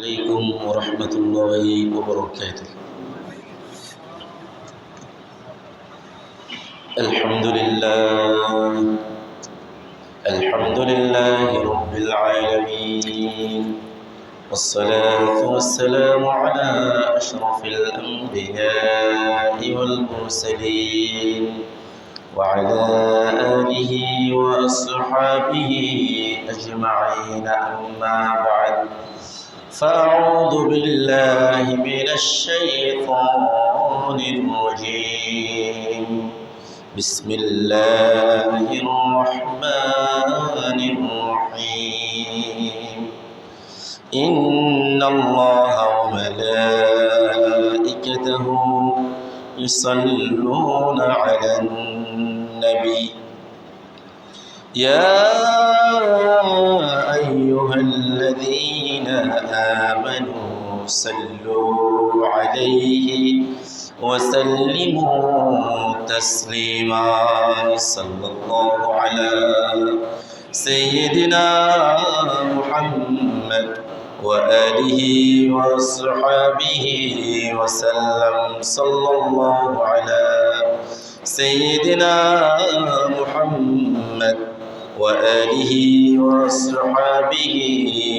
عليكم ورحمة الله وبركاته. الحمد لله رب العالمين، والصلاة والسلام على أشرف الأنبياء والمرسلين وعلى آله وأصحابه أجمعين، أما بعد، فأعوذ بالله من الشيطان الرجيم. بسم الله الرحمن الرحيم. إن الله وملائكته يصلون على النبي يا أيها الذين آمنوا صلوا عليه وسلموا تسليما. صلى الله على سيدنا محمد وآله وصحبه وسلم. صلى الله على سيدنا محمد وآله وصحبه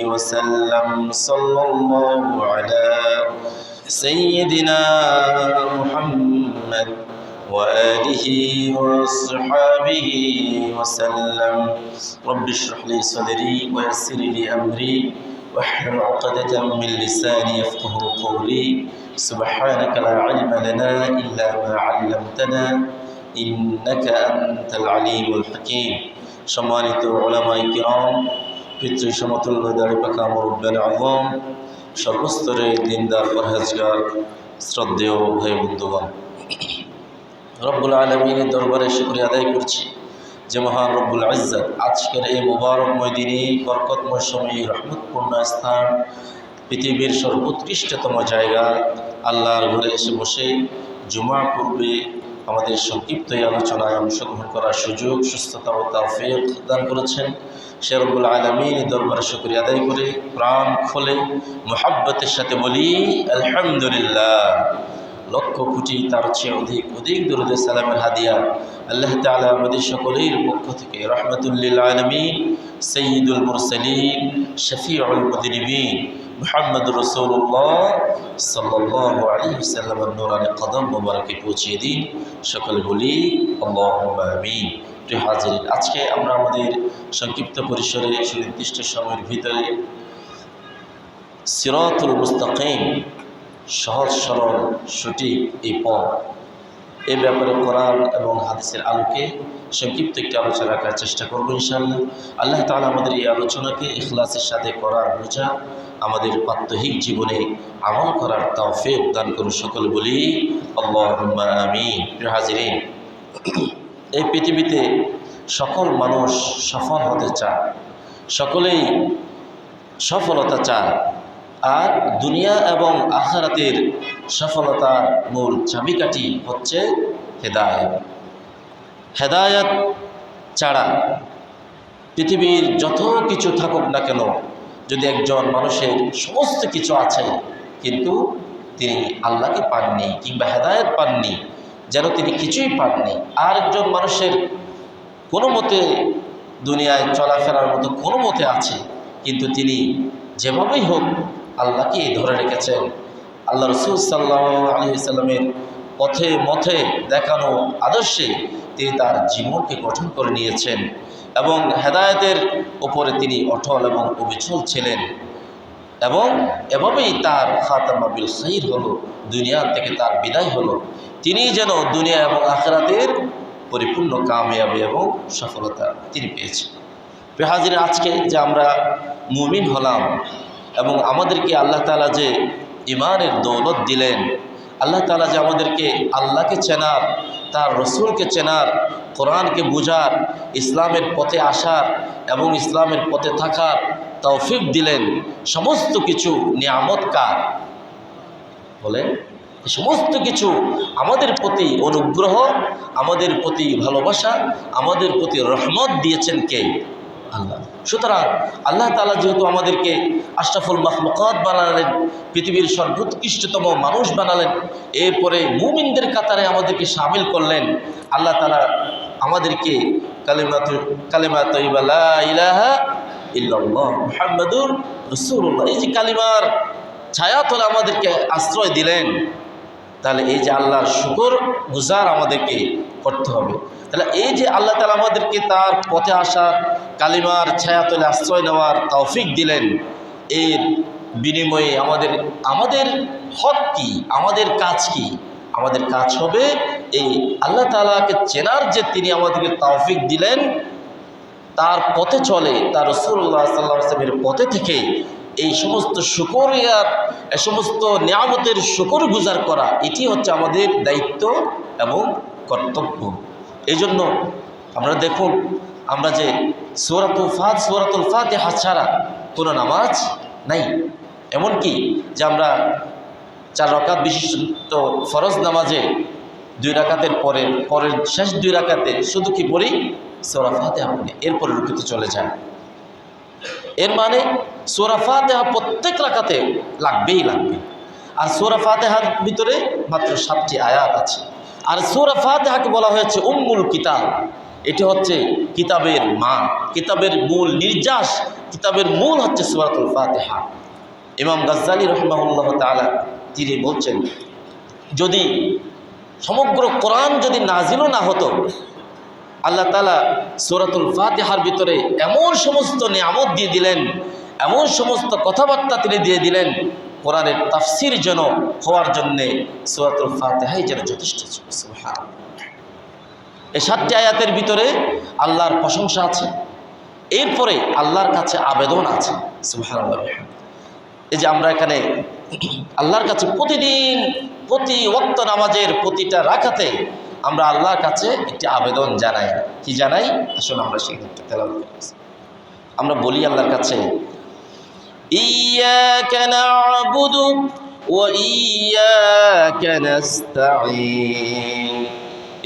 وسلم. صلى الله على سيدنا محمد وآله وصحبه وسلم. رب اشرح لي صدري ويسر لي أمري واحلل عقدة من لساني يفقه قولي. سبحانك لا علم لنا إلا ما علمتنا إنك أنت العليم الحكيم. সম্মানিত উলামায়ে কিরাম, পিতৃ সমতুল্য দাড়ি পাকা মুরব্বিয়ান আযম, সর্বস্তরের দিনদার পরহেজগার শ্রদ্ধেয় ভাই বন্ধুগণ, রব্বুল আলামিনের দরবারে শুকরিয়া আদায় করছি যে মহান রব্বুল ইজ্জত আজকের এই মুবারকময় দিনে, বরকতময় সময়ে, রহমতপূর্ণ স্থান, পৃথিবীর সর্বোৎকৃষ্টতম জায়গা আল্লাহর ঘরে এসে বসে জুমা পূর্বে আমাদের সংক্ষিপ্ত এই আলোচনায় অংশগ্রহণ করার সুযোগ, সুস্থতা ও তাওফীক দান করেছেন। সে রব্বুল আলামিনের দরবারে শুকরিয়া আদায় করে প্রাণ খুলে মুহাব্বতের সাথে বলি আলহামদুলিল্লাহ। লক্ষ কোটি তার চেয়ে অধিক দরুদ সালামের হাদিয়া আল্লাহ তাআলা আমাদের সকলের পক্ষ থেকে রাহমাতুল লিল আলামিন, সাইয়্যিদুল মুরসালিন, শফিউল মুযনিবিন মুহাম্মদুর রাসূলুল্লাহ সাল্লাল্লাহু আলাইহি ওয়াসাল্লামের নূরানি কদম মোবারকে পৌঁছিয়ে দিন। সকলে বলি আল্লাহুম্মা আমিন। প্রিয় হাজিরিন, আজকে আমরা আমাদের সংক্ষিপ্ত পরিসরে সুনির্দিষ্ট সময়ের ভিতরে সিরাতুল মুস্তাকিম, সহজ সরল সঠিক এই পথ, এ ব্যাপারে কোরআন এবং হাদিসের আলোকে সংক্ষিপ্ত একটি আলোচনা রাখার চেষ্টা করব ইনশাআল্লাহ। আল্লাহ তাআলা আমাদের এই আলোচনাকে ইখলাসের সাথে করার বোঝা আমাদের প্রাত্যহিক জীবনে আমল করার তৌফিক দান করুন। সকলে বলি আল্লাহুম্মা আমিন। প্রিয় হাজিরিন, এই পৃথিবীতে সকল মানুষ সফল হতে চায়, সকলেই সফলতা চায়, আর দুনিয়া এবং আখিরাতের সফলতার মূল চাবিকাঠি হচ্ছে হেদায়েত। হেদায়েত ছাড়া পৃথিবীর যত কিছু থাকুক না কেন, যদি একজন মানুষের সমস্ত কিছু আছে কিন্তু তিনি আল্লাহকে পাননি কিংবা হেদায়েত পাননি, যেন তিনি কিছুই পাননি। আর একজন মানুষের কোনো মতে দুনিয়ায় চলাফেরার মতো কোনো মতে আছে, কিন্তু তিনি যেভাবেই হোক আল্লাহকে ধরে রেখেছেন, আল্লাহ রাসূল সাল্লাল্লাহু আলাইহি ওয়াসাল্লামের পথে মথে দেখানো আদর্শে তিনি তার জীবনকে গঠন করে নিয়েছেন এবং হেদায়েতের উপরে তিনি অটল এবং অবিচল ছিলেন। এবং এভাবেই তার খাতামা বিল খাইর হলো, দুনিয়া থেকে তার বিদায় হলো। তিনি যেন দুনিয়া এবং আখিরাতের পরিপূর্ণ কামিয়াবি এবং সফলতা তিনি পেয়েছেন। প্রিয় হাজির, আজকে যে আমরা মুমিন হলাম এবং আমাদেরকে আল্লাহ তাআলা যে ঈমানের দৌলত দিলেন, আল্লাহ তাআলা যে আমাদেরকে আল্লাহকে চেনার, তার রসুলকে চেনার, কোরআনকে বুঝার, ইসলামের পথে আসার এবং ইসলামের পথে থাকার তৌফিক দিলেন, সমস্ত কিছু নিয়ামত কার বলেন? সমস্ত কিছু আমাদের প্রতি অনুগ্রহ, আমাদের প্রতি ভালোবাসা, আমাদের প্রতি রহমত দিয়েছেন কে? আল্লাহ। সুতরাং আল্লাহ তাআলা যেহেতু আমাদেরকে আশরাফুল মাখলুকাত বানালেন, পৃথিবীর সর্বোৎকৃষ্টতম মানুষ বানালেন, এরপরে মুমিনদের কাতারে আমাদেরকে শামিল করলেন, আল্লাহ তাআলা আমাদেরকে কালিমা তাইয়্যিবা লা ইলাহা ইল্লাল্লাহ মুহাম্মাদুর রাসূলুল্লাহ, এই যে কালিমার ছায়াতলে আমাদেরকে আশ্রয় দিলেন। তাহলে এই যে আল্লাহর শুকর গুজার আমাদেরকে করতে হবে। তাহলে এই যে আল্লাহ তাআলা আমাদেরকে তার পথে আসার, কালিমার ছায়াতলে আশ্রয় নেওয়ার তৌফিক দিলেন, এর বিনিময়ে আমাদের হক কি, আমাদের কাজ কি? আমাদের কাজ হবে এই আল্লাহ তাআলাকে চেনার যে তিনি আমাদেরকে তৌফিক দিলেন, তার পথে চলে, তার রাসূলুল্লাহ সাল্লাল্লাহু আলাইহি ওয়াসাল্লামের পথে থেকে এই সমস্ত শুকরিয়ার, এই সমস্ত নিয়ামতের শুকর গুজার করা, এটি হচ্ছে আমাদের দায়িত্ব এবং কর্তব্য। এই জন্য আমরা দেখুন, আমরা যে সূরাতুল ফাতিহা ছাড়া কোনো নামাজ নাই। এমনকি যে আমরা 4 রাকাত বিশিষ্ট ফরজ নামাজে 2 রাকাতের পরের শেষ 2 রাকাতে শুধু কি পড়ি? সূরা ফাতিহা পড়ি, এরপরে রুকুতে চলে যায়। এর মানে সূরা ফাতিহা প্রত্যেক রাকাতে লাগবেই লাগবে। আর সূরা ফাতিহার ভিতরে মাত্র 7টি আয়াত আছে। আর সূরা ফাতিহাকে বলা হয়েছে উম্মুল কিতাব। এটি হচ্ছে কিতাবের মা, কিতাবের মূল নির্যাস, কিতাবের মূল হচ্ছে সূরাতুল ফাতিহা। ইমাম গাজ্জালী রাহিমাহুল্লাহ তাআলা তিনি বলছেন, যদি সমগ্র কোরআন যদি নাজিলও না হতো, আল্লাহ তাআলা সূরাতুল ফাতিহার ভিতরে এমন সমস্ত নিয়ামত দিয়ে দিলেন, এমন সমস্ত কথাবার্তা তিনি দিয়ে দিলেন, কোরআনের তাফসীর যেন হওয়ার জন্যে সূরাতুল ফাতিহাই যেন যথেষ্ট ছিল। সুবহানাল্লাহ। এই 7টি আয়াতের ভিতরে আল্লাহর প্রশংসা আছে, এরপরে আল্লাহর কাছে আবেদন আছে। সুবহানাল্লাহ। এই যে আমরা এখানে আল্লাহর কাছে প্রতিদিন প্রতি ওয়াক্ত নামাজের প্রতিটা রাকাতে আমরা আল্লাহর কাছে একটি আবেদন জানাই। কি জানাই? আসলে আমরা সেটা তেলাওয়াত করি। আমরা বলি আল্লাহর কাছে, ইয়্যাকা না'বুদু ওয়া ইয়্যাকা নাস্তাঈন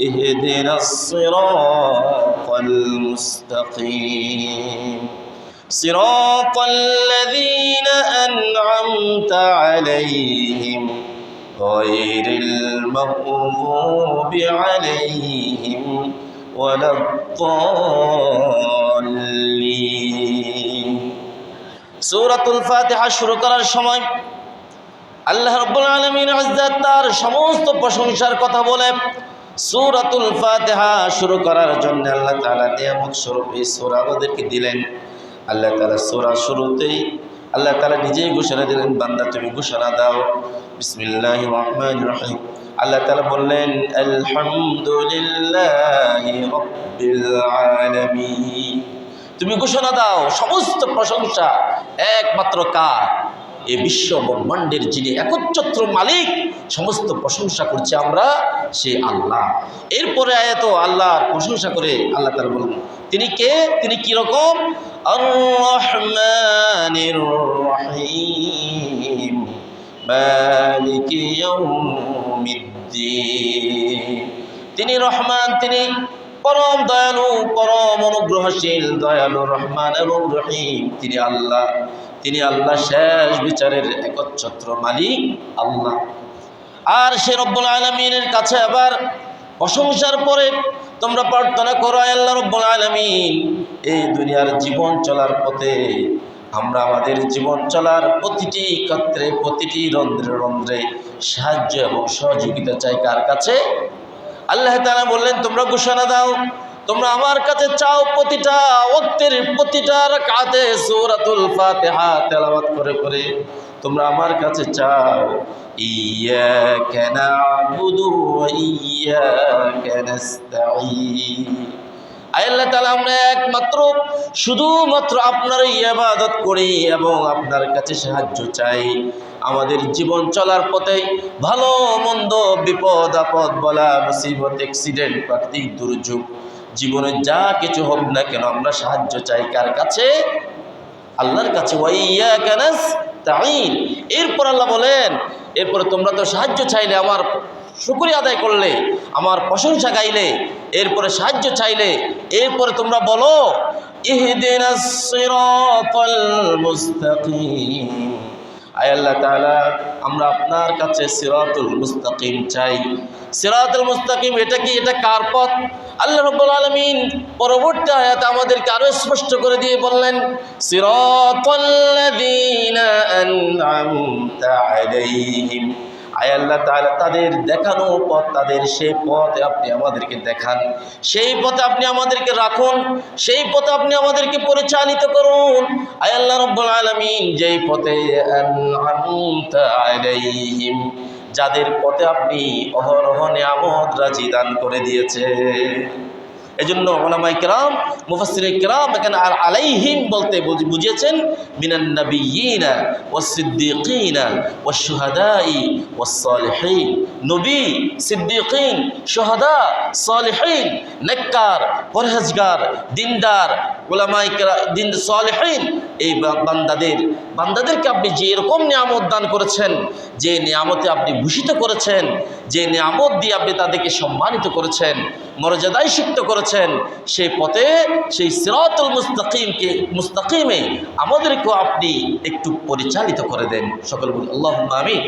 ইহদিনাস সিরাতাল মুস্তাকিম সিরাতাল লাযীনা আন'আমতা আলাইহিম গায়রিল মাগযূবি আলাইহিম ওয়ালাদ-দাল্লিন। সূরাতুল ফাতিহা শুরু করার সময় আল্লাহ রাব্বুল আলামিন আযজা তার সমস্ত প্রশংসার কথা বলে সূরাতুল ফাতিহা শুরু করার জন্য আল্লাহ তাআলা নিয়ামত স্বরূপ এই সূরা আমাদেরকে দিলেন। আল্লাহ তাআলা সূরা শুরুতেই আল্লাহ তাআলা নিজেই ঘোষণা দিলেন, বান্দা তুমি ঘোষণা দাও বিসমিল্লাহির রহমানির রহিম। আল্লাহ তাআলা বললেন, আলহামদুলিল্লাহি রাব্বিল আলামিন। তুমি ঘোষণা দাও সমস্ত প্রশংসা একমাত্র কার? এই বিশ্ব ব্রহ্মাণ্ডের যিনি একচ্ছত্র মালিক, সমস্ত প্রশংসা করছি আমরা সে আল্লাহ। এরপরে আয়াত আল্লাহর প্রশংসা করে আল্লাহ তাআলা বলেন, তিনি কে? তিনি কি রকম? আর রহমানির রহিম মালিকি ইয়াউমিদ্দিন। তিনি রহমান, তিনি পরম দয়ালু, পরম অনুগ্রহশীল, দয়ালু, রহমান এবং রহিম। তিনি আল্লাহ, তিনি আল্লাহ শেষ বিচারের একচ্ছত্র মালিক আল্লাহ। আর সে রব্বুল আলামিনের কাছে আবার প্রশংসার পরে তোমরা প্রার্থনা করো, আল্লাহ রব্বুল আলামিন এই দুনিয়ার জীবন চলার পথে আমরা আমাদের জীবন চলার প্রতিটি ক্ষেত্রে, প্রতিটি রন্ধ্রে রন্ধ্রে সাহায্য এবং সহযোগিতা চাই কার কাছে? আল্লাহ তাআলা বললেন, তোমরা ঘোষণা দাও, তোমরা আমার কাছে চাও, প্রতিটা ওয়াক্তের প্রতিটা রাকাতে সূরাতুল ফাতিহা তেলাওয়াত করে করে তোমরা আমার কাছে চাও, ইয়্যাকা না'বুদু ওয়া ইয়্যাকা নাস্তাঈন। আল্লাহ তাআলা আমরা একমাত্র শুধুমাত্র আপনার ইবাদত করি এবং আপনার কাছে সাহায্য চাই। আমাদের জীবন চলার পথে ভালো মন্দ, বিপদ আপদ, বলা মুসিবত, অ্যাক্সিডেন্ট, প্রাকৃতিক দুর্যোগ, জীবনে যা কিছু হোক না কেন আমরা সাহায্য চাই কার কাছে? আল্লাহর কাছে। ওয়া ইয়্যাকা নাস্তাঈন। এরপর আল্লাহ বলেন, এরপরে তোমরা তো সাহায্য চাইলে, আমার শুকরিয়া আদায় করলে, আমার প্রশংসা গাইলে, এরপরে সাহায্য চাইলে, এরপরে তোমরা বলো ইহদিনাস সিরাতাল মুস্তাকিম। আয় আল্লাহ তাআলা, আমরা আপনার কাছে সিরাতুল মুস্তাকিম চাই। সিরাতুল মুস্তাকিম এটা কি? এটা কার পথ? আল্লাহ রাব্বুল আলামিন পরবর্তী আয়াতে আমাদেরকে আরো স্পষ্ট করে দিয়ে বললেন, সিরাতাল্লাযীনা আন'আমতা আলাইহিম। আয় আল্লাহ তাআলা, তাদের দেখানো পথ, তাদের সেই পথে আপনি আমাদেরকে দেখান, সেই পথে আপনি আমাদেরকে রাখুন, সেই পথে আপনি আমাদেরকে পরিচালিত করুন। আয় আল্লাহ রাব্বুল আলামিন, যেই পথে আন'আমতা আলাইহিম, যাদের পথে আপনি অহরহ নিয়ামত রাজি দান করে দিয়েছে। এজন্য উলামায়ে কেরাম, মুফাসসিরে কেরাম এখানে আর আলাইহিম বলতে বুঝিয়েছেন মিনান নাবিয়্যিনা ওয়াস সিদ্দীকিনা ওয়াস শুহাদাই ওয়াস সালিহিন। নবী, সিদ্দীকিন, শুহাদা, সালিহিন, নেককার, পরহেজগার, দিনদার, উলামায়ে কেরাম, দিন সালিহিন, এই বান্দাদেরকে আপনি যে এরকম নিয়ামত দান করেছেন, যে নিয়ামতে আপনি ভূষিত করেছেন, যে নিয়ামত দিয়ে আপনি তাদেরকে সম্মানিত করেছেন, মর্যাদায় সিক্ত করেছেন, সেই পথে, সেই সিরাতুল মুস্তাকিমে আমাদেরকেও আপনি একটু পরিচালিত করে দেন। সকল বলি আল্লাহুম্মা আমিন।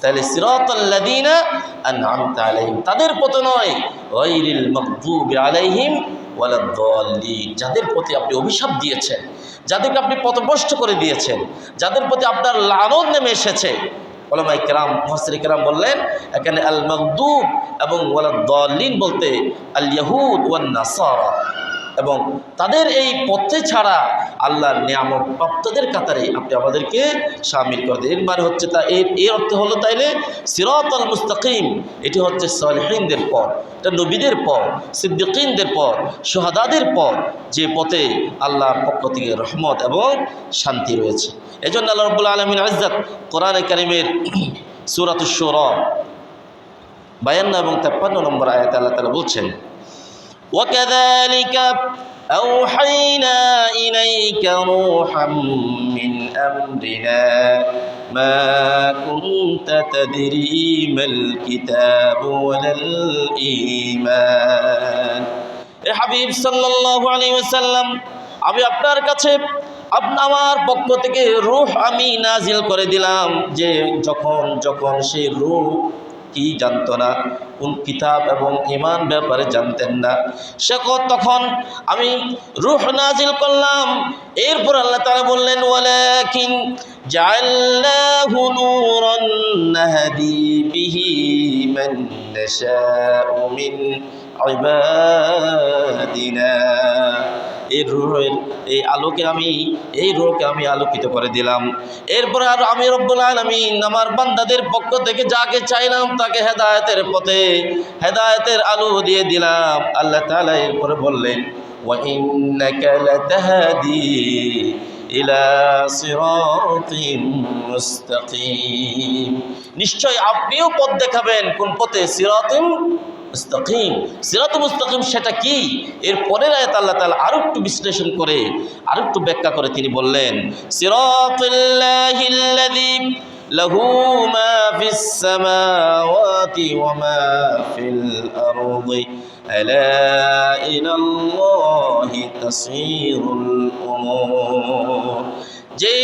তাহলে সিরাতাল্লাযীনা আন'আমতা আলাইহিম, তাদের পথ নয়, গায়রিল মাগদুবি আলাইহিম ওয়ালাদ-দাল্লিন, যাদের প্রতি আপনি অভিশাপ দিয়েছেন, যাদেরকে আপনি পথভ্রষ্ট করে দিয়েছেন, যাদের প্রতি আপনার লানত নেমে এসেছে। উলামায়ে কেরাম, মুফাসসিরে কেরাম বললেন এখানে আল মাগদুব এবং ওয়ালাদ-দাল্লিন বলতে আল ইয়াহুদ ওয়ান নাসারা, এবং তাদের এই পথে ছাড়া আল্লাহর নিয়ামত প্রাপ্তদের কাতারে আপনি আমাদেরকে শামিল করে দেন। এর মানে হচ্ছে এর অর্থ হলো তাইলে সিরাতাল মুস্তাকিম, এটি হচ্ছে সালিহিনদের পথ, এটা নবীদের পথ, সিদ্দিকিনদের পথ, শুহাদাদের পথ, যে পথে আল্লাহর পক্ষ থেকে রহমত এবং শান্তি রয়েছে। এজন্য আল্লাহ রাব্বুল আলামিন ইজ্জত কোরআনে কারীমের সূরাতুশ শুরা 52 এবং 53 নম্বর আয়াতে আল্লাহ তাআলা বলছেন, وكذلك أوحينا إليك روحا من أمرنا ما كنت تدري ما الكتاب ولا الإيمان। এ হাবিব সাল্লাল্লাহু আলাইহি ওয়াসাল্লাম, আমি আপনার কাছে আমার পক্ষ থেকে রূহ আমি নাজিল করে দিলাম, যে যখন সেই রূহ কি জানতো না, কোন কিতাব এবং ঈমান ব্যাপারে জানতেন না, তখন আমি রূহ নাজিল করলাম। এরপর আল্লাহ তাআলা বললেন, ওয়ালাকিন জাআলনাহু নূরান নাহদি বিহি মান নাশাউ মিন ইবাদিনা। এই রূহের এই রূহকে আমি আলোকিত করে দিলাম। এরপর আর আমি রব্বুল আলামিন আমার বান্দাদের পক্ষ থেকে যাকে চাইলাম তাকে হেদায়েতের আলো দিয়ে দিলাম। আল্লাহ তাআলা এরপরে বললেন, ওয়া ইন্নাকা লাতাহদি ইলা সিরাতিম মুস্তাকিম, নিশ্চয় আপনিও পথ দেখাবেন। কোন পথে? সিরাতুল মুস্তাকিম। সিরাতুল মুস্তাকিম সেটা কি? এর পরের আয়াত আল্লাহ তাআলা আরো একটু বিশ্লেষণ করে, আরো একটু ব্যাখ্যা করে তিনি বললেন, সিরাতুল্লাহিল্লাযী লাহু মা ফিস সামাওয়াতি ওয়া মা ফিল আরদি আলা ইলাল্লাহি তাসীরুল উমুর। যে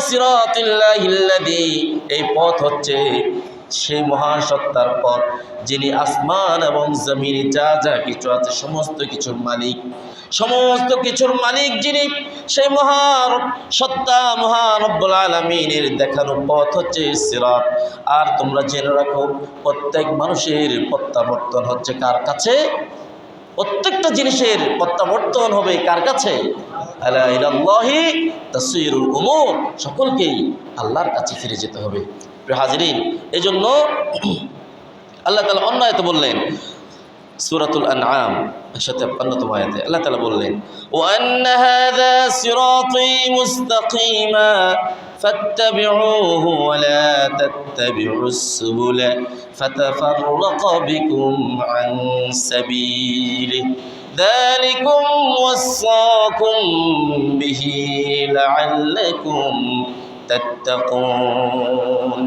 সিরাতুল্লাহিল্লাযী, এই পথ হচ্ছে সেই মহান সত্তার পথ, যিনি আসমান এবং জমিনে যা যা কিছু আছে সমস্ত কিছুর মালিক যিনি, সেই মহান সত্তা, মহান রব্বুল আলামিনের দেখানো পথ হচ্ছে সিরাত। আর তোমরা জেনে রাখো, প্রত্যেক মানুষের প্রত্যাবর্তন হচ্ছে কার কাছে? প্রত্যেকটা জিনিসের প্রত্যাবর্তন হবে কার কাছে? আলা ইলাল্লাহি তাসীরুল উমুর, সকলকেই আল্লাহর কাছে ফিরে যেতে হবে। প্রিয় হাজিরিন, এজন্য আল্লাহ তাআলা অন্য আয়াতে বললেন, সূরাতুল আনআম 153 আয়াতে আল্লাহ তাআলা বললেন, ওয়া আন্না হাযা সিরাতী মুস্তাকিমা ফাত্তাবিউহু ওয়া লা তাত্তাবিউস সুবুলা ফাতাফাররাকা বিকুম আন সাবিলিহি যালিকুম ওয়াসাকুম বিহি লাআল্লাকুম তাত্তাকুন।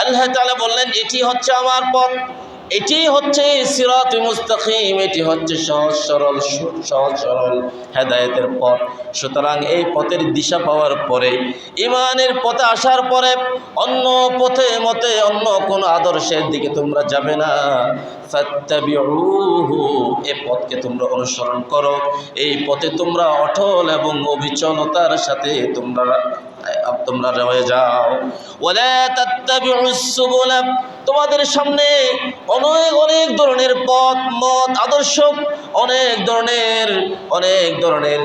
আল্লাহ তাআলা বললেন, এটি হচ্ছে আমার পথ, এটি হচ্ছে সিরাতুল মুস্তাকিম, এটি হচ্ছে সহজ সরল হেদায়েতের পথ। সুতরাং এই পথের দিশা পাওয়ার পরে, ইমানের পথে আসার পরে অন্য মতে অন্য কোনো আদর্শের দিকে তোমরা যাবে না। ফাত্তাবিউহু, এই পথকে তোমরা অনুসরণ করো, এই পথে তোমরা অটল এবং অবিচলতার সাথে তোমরা রয়ে যাও। ওয়ালা তাত্তাবিউস সুবুলা, তোমাদের সামনে অনেক ধরনের মত আদর্শ, অনেক ধরনের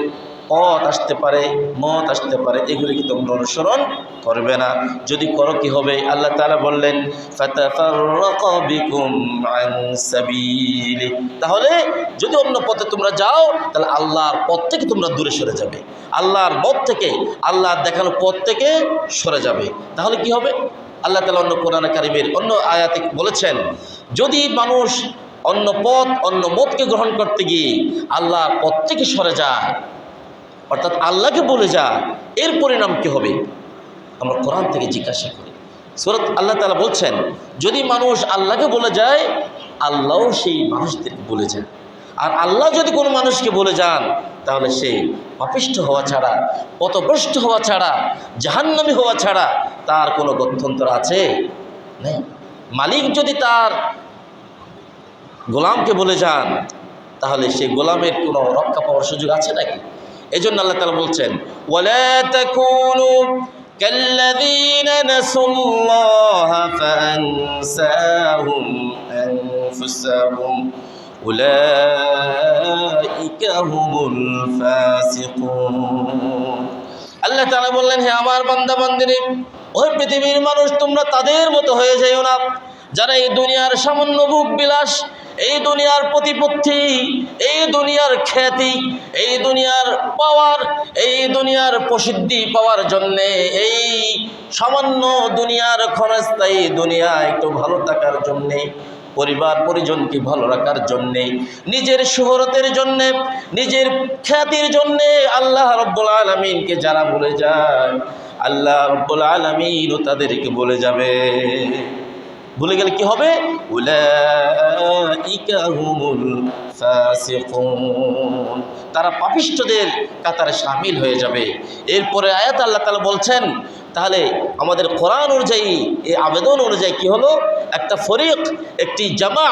পথ আসতে পারে, মত আসতে পারে, এগুলিকে তোমরা অনুসরণ করবে না। যদি করো কি হবে? আল্লাহ তাআলা বললেন ফাতাফাররাকা বিকুম আন সাবিলি, তাহলে যদি অন্য পথে তোমরা যাও তাহলে আল্লাহর পথ থেকে তোমরা দূরে সরে যাবে, আল্লাহর পথ থেকে, আল্লাহর দেখানো পথ থেকে সরে যাবে। তাহলে কি হবে? আল্লাহ তাআলা অন্য কোরআন কারীমের অন্য আয়াতে বলেছেন, যদি মানুষ অন্য মতকে গ্রহণ করতে গিয়ে আল্লাহর পথ থেকে সরে যায়, অর্থাৎ আল্লাহকে বলে যায়, এর পরিণাম কি হবে? আমরা কোরআন থেকে জিজ্ঞাসা করি। সূরা আল্লাহ তাআলা বলছেন, যদি মানুষ আল্লাহকে বলে যায়, আল্লাহও সেই মানুষদেরকে বলে যায়। আর আল্লাহ যদি কোনো মানুষকে বলে যান, তাহলে সে পাপিষ্ঠ হওয়া ছাড়া, পথভ্রষ্ট হওয়া ছাড়া, জাহান্নামী হওয়া ছাড়া তার কোনো গত্যন্তর আছে? নেই। মালিক যদি তার গোলামকে বলে যান, তাহলে সেই গোলামের কোনো রক্ষা পাওয়ার সুযোগ আছে নাকি? এই জন্য আল্লাহ তাআলা বলছেন, ওয়ালা তাকুনু কাল্লাযীনা নাসুল্লাহা ফাআনসাহুম আনফুসাহুম উলাইকা হুমুল ফাসিকুন। আল্লাহ তাআলা বললেন, হে আমার বান্দা বান্দিনী, ওই পৃথিবীর মানুষ, তোমরা তাদের মতো হয়ে যাইও না যারা এই দুনিয়ার সামান্য ভোগ বিলাস, এই দুনিয়ার প্রতিপত্তি, এই দুনিয়ার খ্যাতি, এই দুনিয়ার পাওয়ার, এই দুনিয়ার প্রসিদ্ধি পাওয়ার জন্যে, এই সামান্য দুনিয়ার ক্ষণস্থায়ী দুনিয়া একটু ভালো থাকার জন্যে, পরিবার পরিজনকে ভালো রাখার জন্যে, নিজের শোহরতের জন্যে, নিজের খ্যাতির জন্যে আল্লাহ রাব্বুল আলামিনকে যারা বলে যায়, আল্লাহ রাব্বুল আলামিনও তাদেরকে বলে যাবে। ভুলে গেলে কি হবে? উলাইকা হুমুল ফাসিকুন, তারা পাপিষ্ঠদের কাতারে শামিল হয়ে যাবে। এরপরে আয়াত আল্লাহ তাআলা বলছেন, তাহলে আমাদের কোরআন অনুযায়ী, এই আবেদন অনুযায়ী কি হলো? একটা ফরিক, একটি জামা,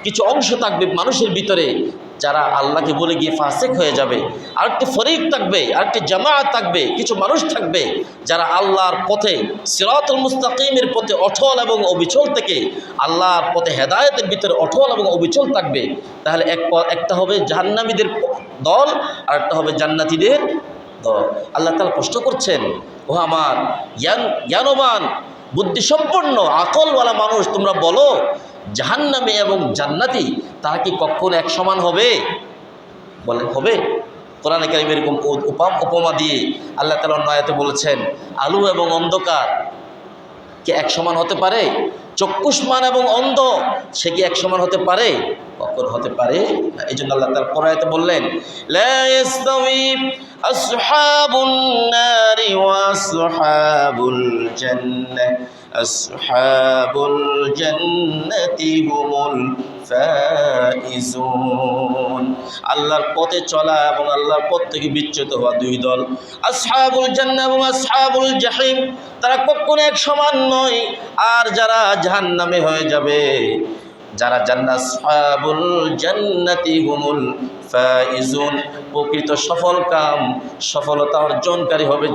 কিছু অংশ থাকবে মানুষের ভিতরে যারা আল্লাহকে বলে গিয়ে ফাসিক হয়ে যাবে। আরেকটি ফরিক থাকবে, আরেকটি জামাআত থাকবে, কিছু মানুষ থাকবে যারা আল্লাহর পথে, সিরাতুল মুস্তাকিমের পথে অটল এবং অবিচল থেকে আল্লাহর পথে হেদায়েতের ভিতরে অটল এবং অবিচল থাকবে। তাহলে একটা হবে জাহান্নামীদের দল, আর একটা হবে জান্নাতীদের দল। আল্লাহ তাআলা প্রশ্ন করছেন, ও আমার জ্ঞানবান বুদ্ধিসম্পন্ন আকলওয়ালা মানুষ, তোমরা বলো, জাহান্নামী এবং জান্নাতি তারা কি কখনো এক সমান হবে? বলেন হবে? কোরআনে কারীমে এরকম উপমা দিয়ে আল্লাহ তাআলা অন্য আয়াতে বলেছেন, আলো এবং অন্ধকার কি এক সমান হতে পারে? চক্ষুষ্মান এবং অন্ধ, সে কি এক সমান হতে পারে? কখনো হতে পারে না। এই জন্য আল্লাহ তাআলা কোরআনে বললেন, লা ইয়াস্তাওয়ি আসহাবুন নারি ওয়া আসহাবুল জান্নাহ, আসহাবুল জান্নাতি হুমুল ফাইজুন। আল্লাহর পথে চলা এবং আল্লাহর পথ থেকে বিচ্যুত হওয়া দুই দল, আসহাবুল জান্নাহ এবং আসহাবুল জাহিম, তারা কখনো এক সমান নয়। আর যারা জাহান্নামে হয়ে যাবে, যারা জান্নাত, আসহাবুল জান্নাতি হুমুল ফাইজুন, প্রকৃত সফলতা অর্জনকারী হবে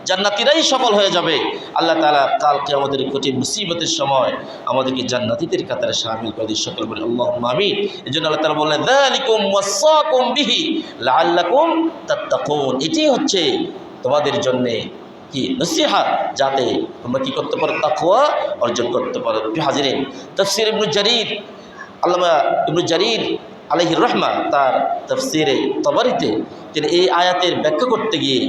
জান্নাতীরাই সফল হয়ে যাবে। আল্লাহ তাআলা কাল কিয়ামতের কঠিন মুসিবতের সময় আমাদেরকে জান্নাতীদের কাতারে শামিল করে দিয়ে সকল বলে আল্লাহুম্মা আমিন। এজন্য আল্লাহ তাআলা বললেন, যালিকুম ওয়াসাকুম বিহি লাআল্লাকুম তাত্তাকুন, এটি হচ্ছে তোমাদের জন্যে কি নসিহত, যাতে তোমরা কি করতে পারো? তাকওয়া অর্জন করতে পারো। প্রিয় হাজিরিন, তাফসীর ইবনে জারীর, আল্লামা ইবনে জারীর আলাইহির রহমা, তার তাফসীরে তাবারিতে তিনি এই আয়াতের ব্যাখ্যা করতে গিয়ে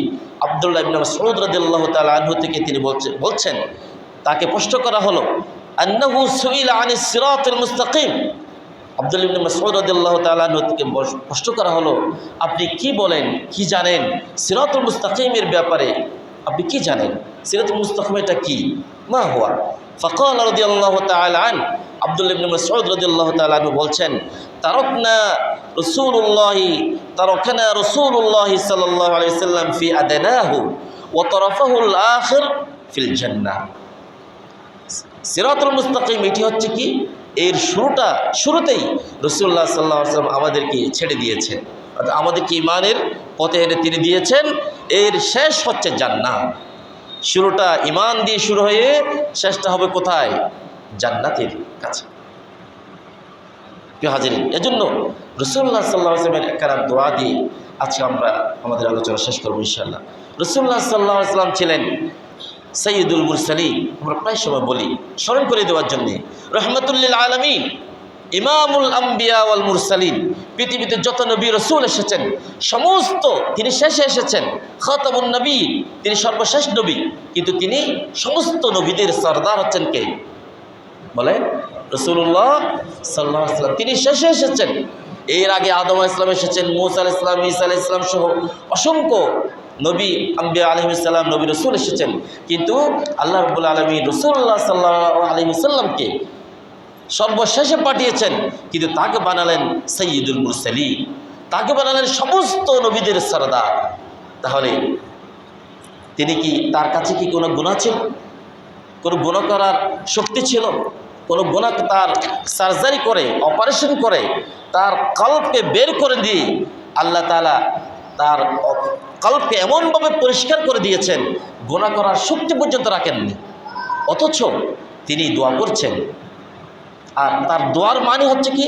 আব্দুল্লাহ ইবনে মাসউদ রাদিয়াল্লাহু তাআলা আনহু থেকে তিনি বলছেন, তাকে প্রশ্ন করা হলো, আন্নাহু সুইলা আনিস সিরাতুল মুস্তাকিম। আব্দুল্লাহ ইবনে মাসউদ রাদিয়াল্লাহু তাআলা আনহু থেকে প্রশ্ন করা হলো, আপনি কি বলেন, কি জানেন সিরাতুল মুস্তাকিমের ব্যাপারে? আপনি কি জানেন? সিরাতুল মুস্তাকিম এটা কি? মা হুয়া? ফাকাল রাদিয়াল্লাহু তাআলা আন, আব্দুল্লাহ ইবনে মাসউদ রাদিয়াল্লাহু তাআলা আনহু বলছেন, তারাকনা রাসূলুল্লাহ সাল্লাল্লাহু আলাইহি ওয়াসাল্লাম ফি আদনাহু ওয়া তারাফাহুল আখির ফিল জান্নাহ। সিরাতুল মুস্তাকিম এটি হচ্ছে কি, এর শুরুতেই রাসূলুল্লাহ সাল্লাল্লাহু আলাইহি ওয়াসাল্লাম আমাদেরকে ছেড়ে দিয়েছেন, অর্থাৎ আমাদেরকে ঈমানের পথে এনে তিনি দিয়েছেন। এর শেষ হচ্ছে জান্নাত। শুরুটা ঈমান দিয়ে শুরু হয়ে শেষটা হবে কোথায়? জান্নাতের কাছে। প্রিয় হাজিরিন, এজন্য রাসূলুল্লাহ সাল্লাল্লাহু আলাইহি ওয়াসাল্লামের একখানা দোয়া দিয়ে আজকে আমরা আমাদের আলোচনা শেষ করবো ইনশাআল্লাহ। রাসূলুল্লাহ সাল্লাল্লাহু আলাইহি ওয়াসাল্লাম ছিলেন সাইয়্যিদুল মুরসালিন। আমরা প্রায় সময় বলি, স্মরণ করে দেওয়ার জন্যে, রাহমাতুল লিল আলামিন, ইমামুল আম্বিয়া ওয়াল মুরসালিন। পৃথিবীতে যত নবী রাসূল এসেছেন সমস্ত তিনি শেষে এসেছেন। খাতামুন নবী, তিনি সর্বশেষ নবী, কিন্তু তিনি সমস্ত নবীদের সরদার হচ্ছেন কে? বলে রাসূলুল্লাহ সাল্লাল্লাহু আলাইহি ওয়াসাল্লাম। তিনি শেষে এসেছেন। এর আগে আদম আলাইহিস সালাম এসেছেন, মূসা আলাইহিস সালাম, ঈসা আলাইহিস সালাম সহ অসংখ্য নবী আম্বিয়া আলাইহিস সালাম, নবী রাসূল এসেছেন। কিন্তু আল্লাহ রাব্বুল আলামিন রাসূলুল্লাহ সাল্লাল্লাহু আলাইহি ওয়াসাল্লামকে সর্বশেষে পাঠিয়েছেন, কিন্তু তাকে বানালেন সাইয়্যিদুল মুরসালিন, তাকে বানালেন সমস্ত নবীদের সরদার। তাহলে তিনি কি, তার কাছে কি কোনো গুনাহ ছিল? কোনো গুনাহ করার শক্তি ছিল? কোনো গুনাহ তার সার্জারি করে, অপারেশন করে, তার কলবকে বের করে দিয়ে আল্লাহ তাআলা তার কলবকে এমনভাবে পরিষ্কার করে দিয়েছেন, গুনাহ করার শক্তি পর্যন্ত রাখেননি। অথচ তিনি দোয়া করছেন। আর তার দোয়ার মানে হচ্ছে কি,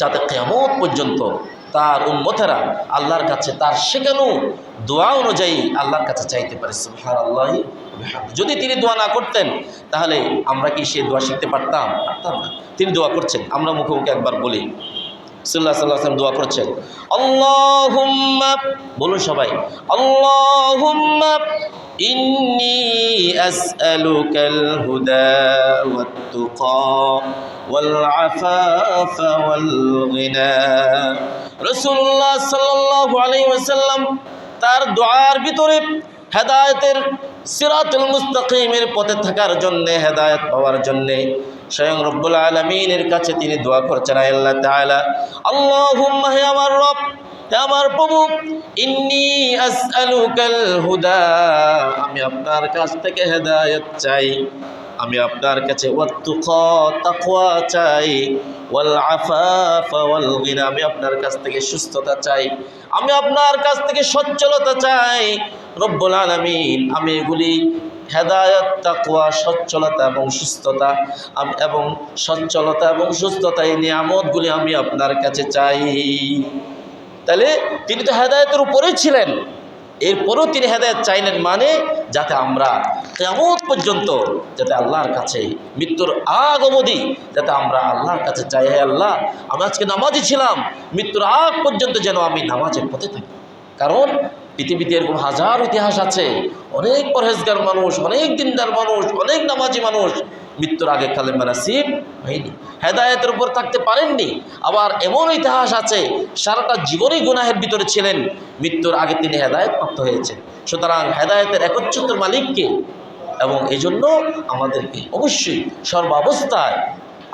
যাতে কিয়ামত পর্যন্ত তার উম্মতেরা আল্লাহর কাছে তার শেখানো দোয়া অনুযায়ী আল্লাহর কাছে চাইতে পারে। সুবহানাল্লাহি ওয়া বিহামদিহি। যদি তিনি দোয়া না করতেন তাহলে আমরা কি সে দোয়া শিখতে পারতাম? পারতাম না। তিনি দোয়া করছেন, আমরা মুখে মুখে একবার বলি। রাসূলুল্লাহ সাল্লাল্লাহু আলাইহি ওয়াসাল্লাম দোয়া করছেন, আল্লাহুম্মা, বলুন সবাই, আল্লাহুম্মা ইন্নী আসআলুকাল হুদা ওয়াত তুকা ওয়াল আফাফা ওয়াল গিনা। রাসূলুল্লাহ সাল্লাল্লাহু আলাইহি ওয়াসাল্লাম তার দোয়ার ভিতরে হেদায়েতের সিরাতুল মুস্তাকিমের পথে থাকার জন্য, হেদায়েত পাওয়ার জন্য স্বয়ং রব্বুল আলামিনের কাছে তিনি দোয়া করছেন, আল্লাহ তাআলা, আল্লাহুম্মা, হে আমার রব, হে আমার প্রভু, ইন্নী আসআলুকাল হুদা, আমি আপনার কাছ থেকে হেদায়েত চাই, আমি আপনার কাছে ওয়াত তুকা, তাকওয়া চাই, ওয়াল আফাফা ওয়াল গিনা, আমি আপনার কাছ থেকে সুস্থতা চাই, আমি আপনার কাছ থেকে সচ্ছলতা চাই। রব্বুল আলামিন, আমি এগুলি হেদায়েত, তাকওয়া, সচ্ছলতা এবং সুস্থতা এবং সচ্ছলতা এবং সুস্থতা, এই নিয়ামতগুলি আমি আপনার কাছে চাই। তাহলে তিনি তো হেদায়েতের উপরেই ছিলেন, এরপরেও তিনি হেদায়েত চাইলেন, মানে যাতে আমরা কিয়ামত পর্যন্ত যাতে আল্লাহর কাছে মৃত্যুর আগ অবধি যাতে আমরা আল্লাহর কাছে চাই, হে আল্লাহ, আমি আজকে নামাজি ছিলাম, মৃত্যুর আগ পর্যন্ত যেন আমি নামাজের পথে থাকি। কারণ পৃথিবীতে এরকম হাজার ইতিহাস আছে, অনেক পরহেজগার মানুষ, অনেক দিনদার মানুষ, অনেক নামাজি মানুষ মৃত্যুর আগে কালেমা নসিব হয়নি, হেদায়েতের উপর থাকতে পারেননি। আবার এমন ইতিহাস আছে সারাটা জীবনই গুনাহের ভিতরে ছিলেন, মৃত্যুর আগে তিনি হেদায়েত প্রাপ্ত হয়েছেন। সুতরাং হেদায়েতের একচ্ছত্র মালিককে, এবং এই জন্য আমাদেরকে অবশ্যই সর্বাবস্থায়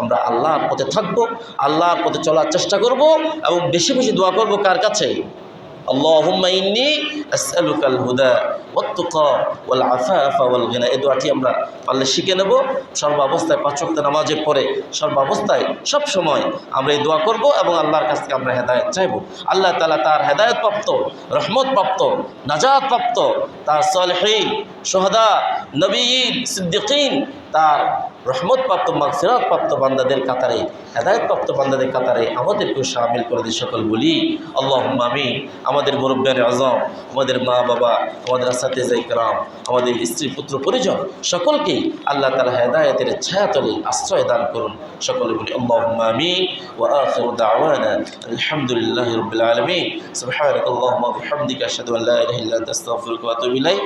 আমরা আল্লাহর পথে থাকবো, আল্লাহর পথে চলার চেষ্টা করব, এবং বেশি বেশি দোয়া করব কার কাছে? আল্লাহুম্মা ইন্নী আসআলুকাল হুদা ওয়াত তুকা ওয়াল আফাফা ওয়াল গিনা। এই দোয়াটি আমরা পারলে শিখে নেব। সর্বাবস্থায় ৫ ওয়াক্ত নামাজের পরে সর্বাবস্থায় সব সময় আমরা এই দোয়া করব এবং আল্লাহর কাছ থেকে আমরা হেদায়েত চাইব। আল্লাহ তাআলা তার হেদায়েত প্রাপ্ত, রহমত প্রাপ্ত, নাজাত প্রাপ্ত, তার সালেহীন, শুহাদা, নবীয়ীন, সিদ্দিকিন, তার রহমত প্রাপ্ত, মাগফিরাত প্রাপ্ত বান্দাদের কাতারে, হেদায়েত প্রাপ্ত বান্দাদের কাতারে আমাদেরকেও শামিল করে দিয়ে সকল বলি আল্লাহুম্মা আমিন। আমাদের মুরব্বিয়ানে আযম, আমাদের মা বাবা, আমাদের আসাতিজা ইকরাম, আমাদের স্ত্রী পুত্র পরিজন সকলকেই আল্লাহ তাআলা হেদায়েতের ছায়াতলে আশ্রয় দান করুন। সকলে বলি আল্লাহুম্মা আমিন। ওয়া আখিরু দাওয়ানা আলহামদুলিল্লাহি রাব্বিল আলামিন। সুবহানাকাল্লাহুম্মা ওয়া বিহামদিকা আশহাদু আল্লা ইলাহা ইল্লা আনতা আস্তাগফিরুকা ওয়া আতুবু ইলাইক।